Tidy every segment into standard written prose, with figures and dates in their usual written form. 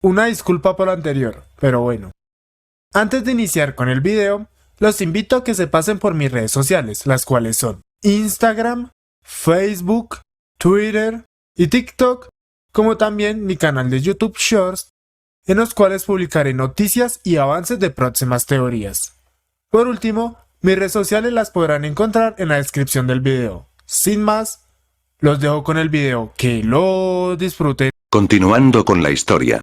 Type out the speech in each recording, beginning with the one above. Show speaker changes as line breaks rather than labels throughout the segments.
Una disculpa por lo anterior, pero bueno. Antes de iniciar con el video, los invito a que se pasen por mis redes sociales, las cuales son Instagram, Facebook, Twitter y TikTok, como también mi canal de YouTube Shorts, en los cuales publicaré noticias y avances de próximas teorías. Por último, mis redes sociales las podrán encontrar en la descripción del video. Sin más, los dejo con el video, que lo disfruten.
Continuando con la historia.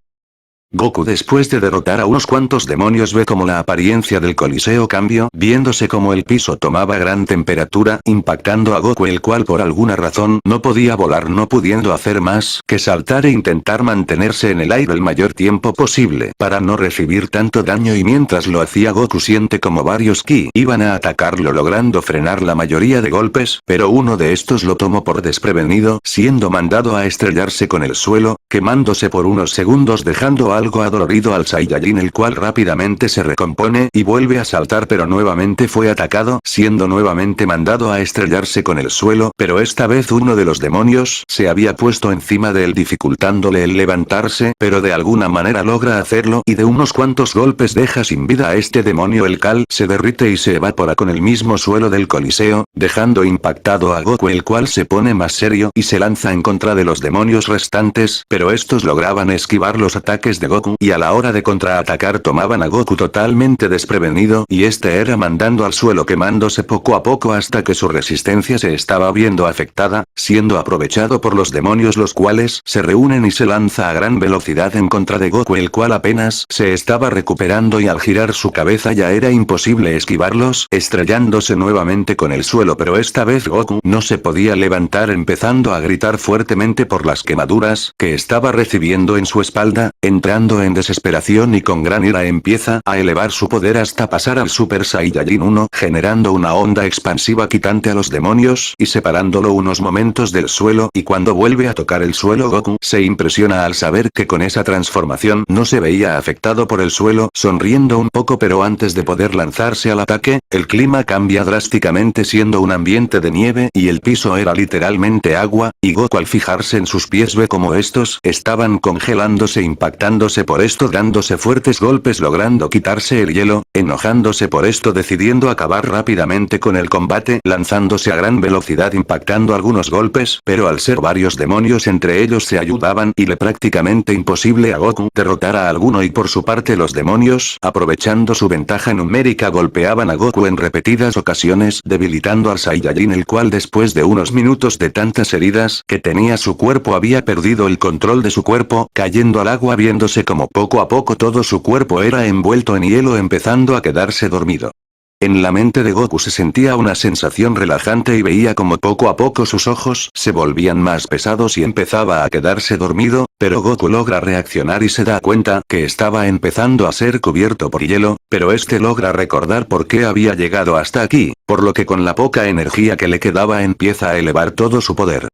Goku, después de derrotar a unos cuantos demonios, ve como la apariencia del Coliseo cambió, viéndose como el piso tomaba gran temperatura, impactando a Goku, el cual por alguna razón no podía volar, no pudiendo hacer más que saltar e intentar mantenerse en el aire el mayor tiempo posible para no recibir tanto daño, y mientras lo hacía Goku siente como varios ki iban a atacarlo, logrando frenar la mayoría de golpes, pero uno de estos lo tomó por desprevenido, siendo mandado a estrellarse con el suelo, quemándose por unos segundos, dejando algo adolorido al Saiyajin, el cual rápidamente se recompone y vuelve a saltar, pero nuevamente fue atacado, siendo nuevamente mandado a estrellarse con el suelo, pero esta vez uno de los demonios se había puesto encima de él, dificultándole el levantarse, pero de alguna manera logra hacerlo y de unos cuantos golpes deja sin vida a este demonio, el cual se derrite y se evapora con el mismo suelo del Coliseo, dejando impactado a Goku, el cual se pone más serio y se lanza en contra de los demonios restantes, pero estos lograban esquivar los ataques de Goku, y a la hora de contraatacar tomaban a Goku totalmente desprevenido, y este era mandando al suelo, quemándose poco a poco hasta que su resistencia se estaba viendo afectada, siendo aprovechado por los demonios, los cuales se reúnen y se lanza a gran velocidad en contra de Goku, el cual apenas se estaba recuperando, y al girar su cabeza ya era imposible esquivarlos, estrellándose nuevamente con el suelo, pero esta vez Goku no se podía levantar, empezando a gritar fuertemente por las quemaduras que estaba recibiendo en su espalda, entrando en desesperación y con gran ira empieza a elevar su poder hasta pasar al Super Saiyajin 1, generando una onda expansiva quitante a los demonios y separándolo unos momentos del suelo, y cuando vuelve a tocar el suelo Goku se impresiona al saber que con esa transformación no se veía afectado por el suelo, sonriendo un poco, pero antes de poder lanzarse al ataque, el clima cambia drásticamente, siendo un ambiente de nieve y el piso era literalmente agua, y Goku al fijarse en sus pies ve como estos estaban congelándose, impactándose por esto, dándose fuertes golpes, logrando quitarse el hielo, enojándose por esto, decidiendo acabar rápidamente con el combate, lanzándose a gran velocidad, impactando algunos golpes, pero al ser varios demonios entre ellos se ayudaban y le prácticamente imposible a Goku derrotar a alguno, y por su parte los demonios, aprovechando su ventaja numérica, golpeaban a Goku en repetidas ocasiones, debilitando al Saiyajin, el cual después de unos minutos de tantas heridas que tenía su cuerpo había perdido el control de su cuerpo, cayendo al agua, viéndose como poco a poco todo su cuerpo era envuelto en hielo, empezando a quedarse dormido. En la mente de Goku se sentía una sensación relajante y veía como poco a poco sus ojos se volvían más pesados y empezaba a quedarse dormido, pero Goku logra reaccionar y se da cuenta que estaba empezando a ser cubierto por hielo, pero este logra recordar por qué había llegado hasta aquí, por lo que con la poca energía que le quedaba empieza a elevar todo su poder.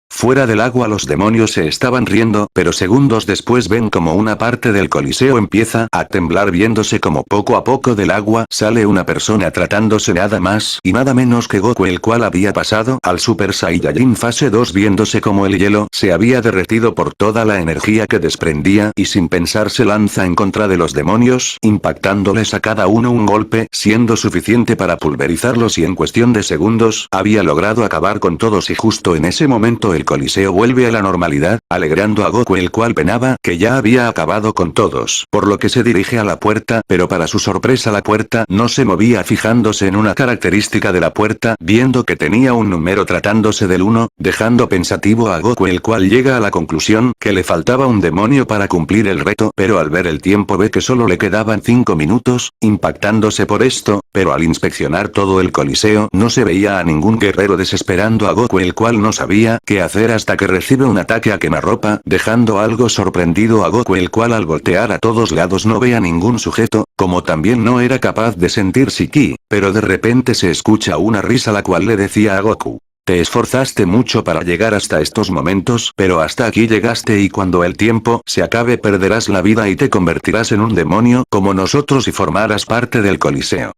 Fuera del agua los demonios se estaban riendo, pero segundos después ven como una parte del Coliseo empieza a temblar, viéndose como poco a poco del agua sale una persona, tratándose nada más y nada menos que Goku, el cual había pasado al Super Saiyajin fase 2, viéndose como el hielo se había derretido por toda la energía que desprendía, y sin pensar se lanza en contra de los demonios, impactándoles a cada uno un golpe, siendo suficiente para pulverizarlos, y en cuestión de segundos había logrado acabar con todos, y justo en ese momento el Coliseo vuelve a la normalidad, alegrando a Goku, el cual penaba que ya había acabado con todos, por lo que se dirige a la puerta, pero para su sorpresa la puerta no se movía, fijándose en una característica de la puerta, viendo que tenía un número tratándose del 1, dejando pensativo a Goku, el cual llega a la conclusión que le faltaba un demonio para cumplir el reto, pero al ver el tiempo ve que solo le quedaban 5 minutos, impactándose por esto, pero al inspeccionar todo el Coliseo no se veía a ningún guerrero, desesperando a Goku, el cual no sabía qué hacer hasta que recibe un ataque a quemarropa, dejando algo sorprendido a Goku, el cual al voltear a todos lados no ve a ningún sujeto, como también no era capaz de sentir su ki, pero de repente se escucha una risa la cual le decía a Goku: te esforzaste mucho para llegar hasta estos momentos, pero hasta aquí llegaste, y cuando el tiempo se acabe perderás la vida y te convertirás en un demonio como nosotros y formarás parte del Coliseo.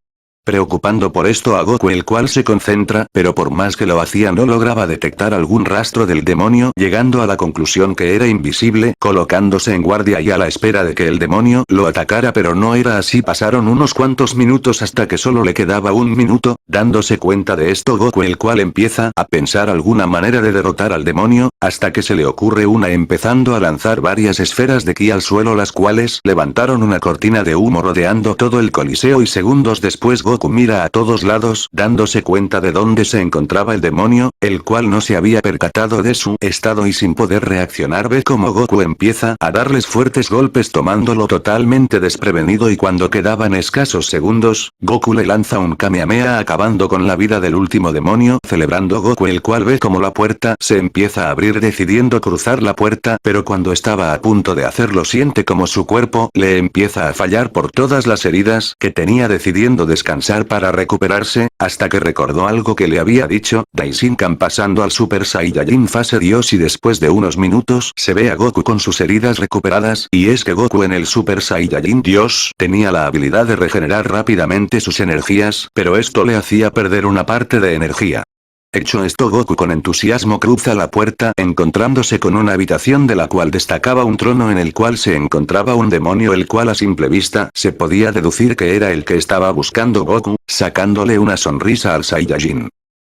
preocupando por esto a Goku, el cual se concentra, pero por más que lo hacía no lograba detectar algún rastro del demonio, llegando a la conclusión que era invisible, colocándose en guardia y a la espera de que el demonio lo atacara, pero no era así. Pasaron unos cuantos minutos hasta que solo le quedaba un minuto. Dándose cuenta de esto, Goku, el cual empieza a pensar alguna manera de derrotar al demonio, hasta que se le ocurre una, empezando a lanzar varias esferas de ki al suelo, las cuales levantaron una cortina de humo rodeando todo el coliseo, y segundos después Goku mira a todos lados, dándose cuenta de dónde se encontraba el demonio, el cual no se había percatado de su estado, y sin poder reaccionar ve como Goku empieza a darles fuertes golpes tomándolo totalmente desprevenido, y cuando quedaban escasos segundos, Goku le lanza un Kamehameha acabando con la vida del último demonio, celebrando Goku, el cual ve como la puerta se empieza a abrir decidiendo cruzar la puerta, pero cuando estaba a punto de hacerlo siente como su cuerpo le empieza a fallar por todas las heridas que tenía, decidiendo descansar para recuperarse, hasta que recordó algo que le había dicho Daishinkan pasando al Super Saiyajin fase Dios, y después de unos minutos se ve a Goku con sus heridas recuperadas, y es que Goku en el Super Saiyajin Dios tenía la habilidad de regenerar rápidamente sus energías, pero esto le hacía perder una parte de energía. Hecho esto, Goku con entusiasmo cruza la puerta, encontrándose con una habitación de la cual destacaba un trono en el cual se encontraba un demonio, el cual a simple vista se podía deducir que era el que estaba buscando Goku, sacándole una sonrisa al Saiyajin.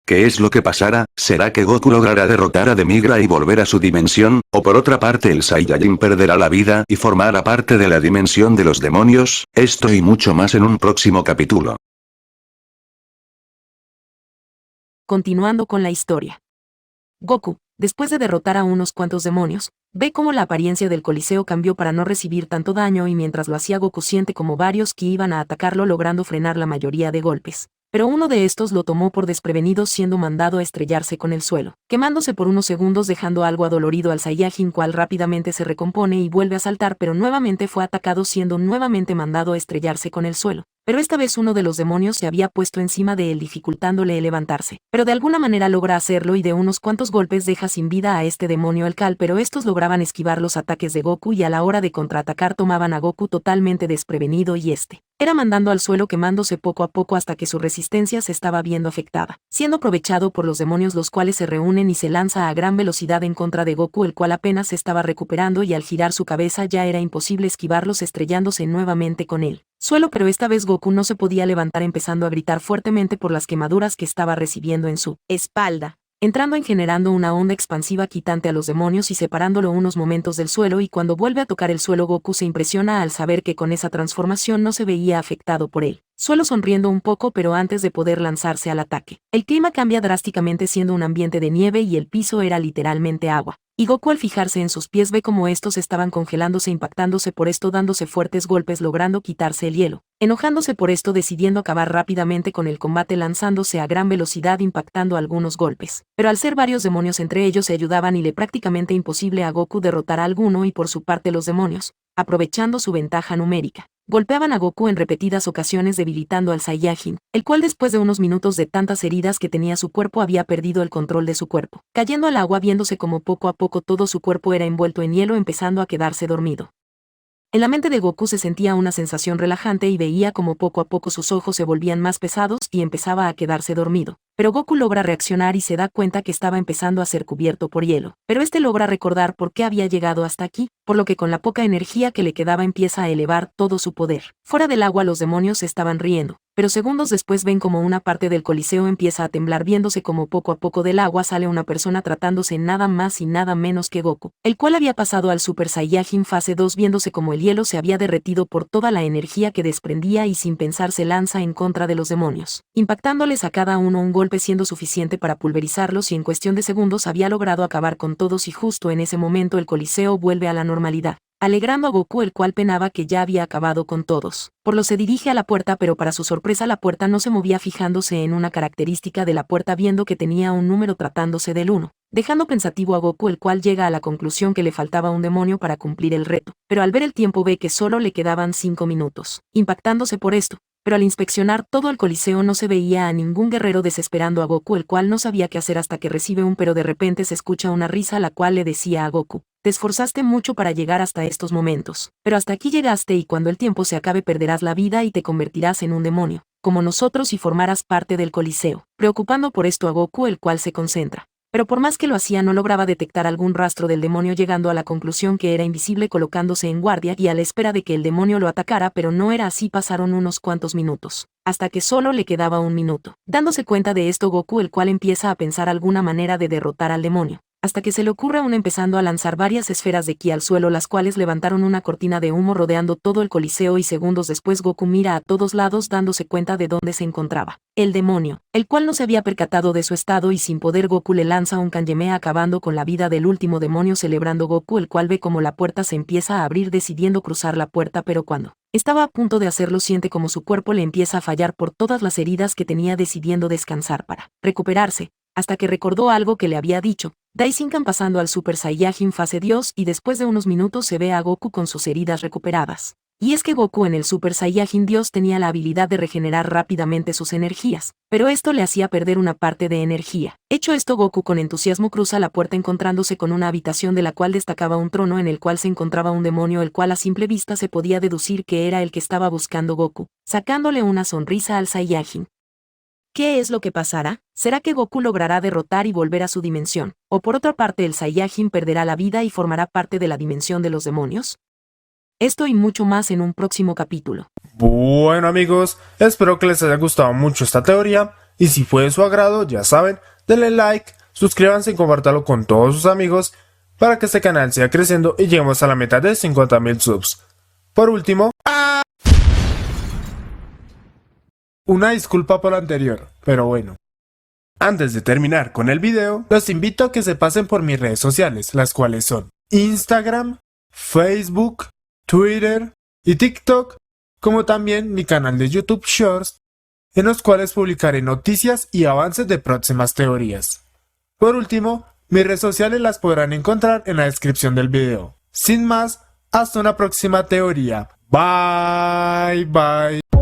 ¿Qué es lo que pasará? ¿Será que Goku logrará derrotar a Demigra y volver a su dimensión? ¿O por otra parte el Saiyajin perderá la vida y formará parte de la dimensión de los demonios? Esto y mucho más en un próximo capítulo.
Continuando con la historia. Goku, después de derrotar a unos cuantos demonios, ve cómo la apariencia del Coliseo cambió para no recibir tanto daño, y mientras lo hacía Goku siente como varios ki iban a atacarlo, logrando frenar la mayoría de golpes. Pero uno de estos lo tomó por desprevenido, siendo mandado a estrellarse con el suelo, quemándose por unos segundos, dejando algo adolorido al Saiyajin, cual rápidamente se recompone y vuelve a saltar, pero nuevamente fue atacado, siendo nuevamente mandado a estrellarse con el suelo. Pero esta vez uno de los demonios se había puesto encima de él, dificultándole el levantarse. Pero de alguna manera logra hacerlo y de unos cuantos golpes deja sin vida a este demonio el Cal, pero estos lograban esquivar los ataques de Goku y a la hora de contraatacar tomaban a Goku totalmente desprevenido, y era mandando al suelo, quemándose poco a poco hasta que su resistencia se estaba viendo afectada, siendo aprovechado por los demonios, los cuales se reúnen y se lanza a gran velocidad en contra de Goku, el cual apenas se estaba recuperando, y al girar su cabeza ya era imposible esquivarlos, estrellándose nuevamente con él suelo, pero esta vez Goku no se podía levantar, empezando a gritar fuertemente por las quemaduras que estaba recibiendo en su espalda, entrando en generando una onda expansiva quitante a los demonios y separándolo unos momentos del suelo, y cuando vuelve a tocar el suelo Goku se impresiona al saber que con esa transformación no se veía afectado por él. Suelo sonriendo un poco, pero antes de poder lanzarse al ataque, el clima cambia drásticamente, siendo un ambiente de nieve y el piso era literalmente agua. Y Goku, al fijarse en sus pies, ve como estos estaban congelándose, impactándose por esto, dándose fuertes golpes, logrando quitarse el hielo. Enojándose por esto, decidiendo acabar rápidamente con el combate, lanzándose a gran velocidad, impactando algunos golpes. Pero al ser varios demonios entre ellos se ayudaban y le prácticamente imposible a Goku derrotar a alguno, y por su parte los demonios, aprovechando su ventaja numérica, golpeaban a Goku en repetidas ocasiones, debilitando al Saiyajin, el cual después de unos minutos de tantas heridas que tenía su cuerpo había perdido el control de su cuerpo, cayendo al agua, viéndose como poco a poco todo su cuerpo era envuelto en hielo, empezando a quedarse dormido. En la mente de Goku se sentía una sensación relajante y veía como poco a poco sus ojos se volvían más pesados y empezaba a quedarse dormido. Pero Goku logra reaccionar y se da cuenta que estaba empezando a ser cubierto por hielo. Pero logra recordar por qué había llegado hasta aquí, por lo que con la poca energía que le quedaba empieza a elevar todo su poder. Fuera del agua los demonios estaban riendo, pero segundos después ven como una parte del Coliseo empieza a temblar, viéndose como poco a poco del agua sale una persona, tratándose nada más y nada menos que Goku, el cual había pasado al Super Saiyajin fase 2, viéndose como el hielo se había derretido por toda la energía que desprendía, y sin pensar se lanza en contra de los demonios, impactándoles a cada uno un golpe siendo suficiente para pulverizarlos, y en cuestión de segundos había logrado acabar con todos, y justo en ese momento el Coliseo vuelve a la normalidad, alegrando a Goku, el cual penaba que ya había acabado con todos. Por lo se dirige a la puerta, pero para su sorpresa la puerta no se movía, fijándose en una característica de la puerta, viendo que tenía un número tratándose del 1, dejando pensativo a Goku, el cual llega a la conclusión que le faltaba un demonio para cumplir el reto, pero al ver el tiempo ve que solo le quedaban 5 minutos, impactándose por esto. Pero al inspeccionar todo el Coliseo no se veía a ningún guerrero, desesperando a Goku, el cual no sabía qué hacer hasta que recibe un pero. De repente se escucha una risa, la cual le decía a Goku: te esforzaste mucho para llegar hasta estos momentos, pero hasta aquí llegaste, y cuando el tiempo se acabe perderás la vida y te convertirás en un demonio. como nosotros y formaras parte del Coliseo, preocupando por esto a Goku, el cual se concentra. Pero por más que lo hacía no lograba detectar algún rastro del demonio, llegando a la conclusión que era invisible, colocándose en guardia y a la espera de que el demonio lo atacara, pero no era así. Pasaron unos cuantos minutos, hasta que solo le quedaba un minuto. Dándose cuenta de esto, Goku, el cual empieza a pensar alguna manera de derrotar al demonio, hasta que se le ocurre aún, empezando a lanzar varias esferas de ki al suelo, las cuales levantaron una cortina de humo rodeando todo el Coliseo, y segundos después Goku mira a todos lados dándose cuenta de dónde se encontraba el demonio, el cual no se había percatado de su estado, y sin poder Goku le lanza un Kanjeme acabando con la vida del último demonio, celebrando Goku, el cual ve como la puerta se empieza a abrir decidiendo cruzar la puerta, pero cuando estaba a punto de hacerlo siente como su cuerpo le empieza a fallar por todas las heridas que tenía, decidiendo descansar para recuperarse, hasta que recordó algo que le había dicho Daishinkan, pasando al Super Saiyajin fase Dios, y después de unos minutos se ve a Goku con sus heridas recuperadas. Y es que Goku en el Super Saiyajin Dios tenía la habilidad de regenerar rápidamente sus energías, pero esto le hacía perder una parte de energía. Hecho esto, Goku con entusiasmo cruza la puerta, encontrándose con una habitación de la cual destacaba un trono en el cual se encontraba un demonio, el cual a simple vista se podía deducir que era el que estaba buscando Goku, sacándole una sonrisa al Saiyajin. ¿Qué es lo que pasará? ¿Será que Goku logrará derrotar y volver a su dimensión? ¿O por otra parte el Saiyajin perderá la vida y formará parte de la dimensión de los demonios? Esto y mucho más en un próximo capítulo.
Bueno amigos, espero que les haya gustado mucho esta teoría, y si fue de su agrado, ya saben, denle like, suscríbanse y compártanlo con todos sus amigos para que este canal siga creciendo y lleguemos a la meta de 50.000 subs. Por último, una disculpa por lo anterior, pero bueno. Antes de terminar con el video, los invito a que se pasen por mis redes sociales, las cuales son Instagram, Facebook, Twitter y TikTok, como también mi canal de YouTube Shorts, en los cuales publicaré noticias y avances de próximas teorías. Por último, mis redes sociales las podrán encontrar en la descripción del video. Sin más, hasta una próxima teoría. Bye bye.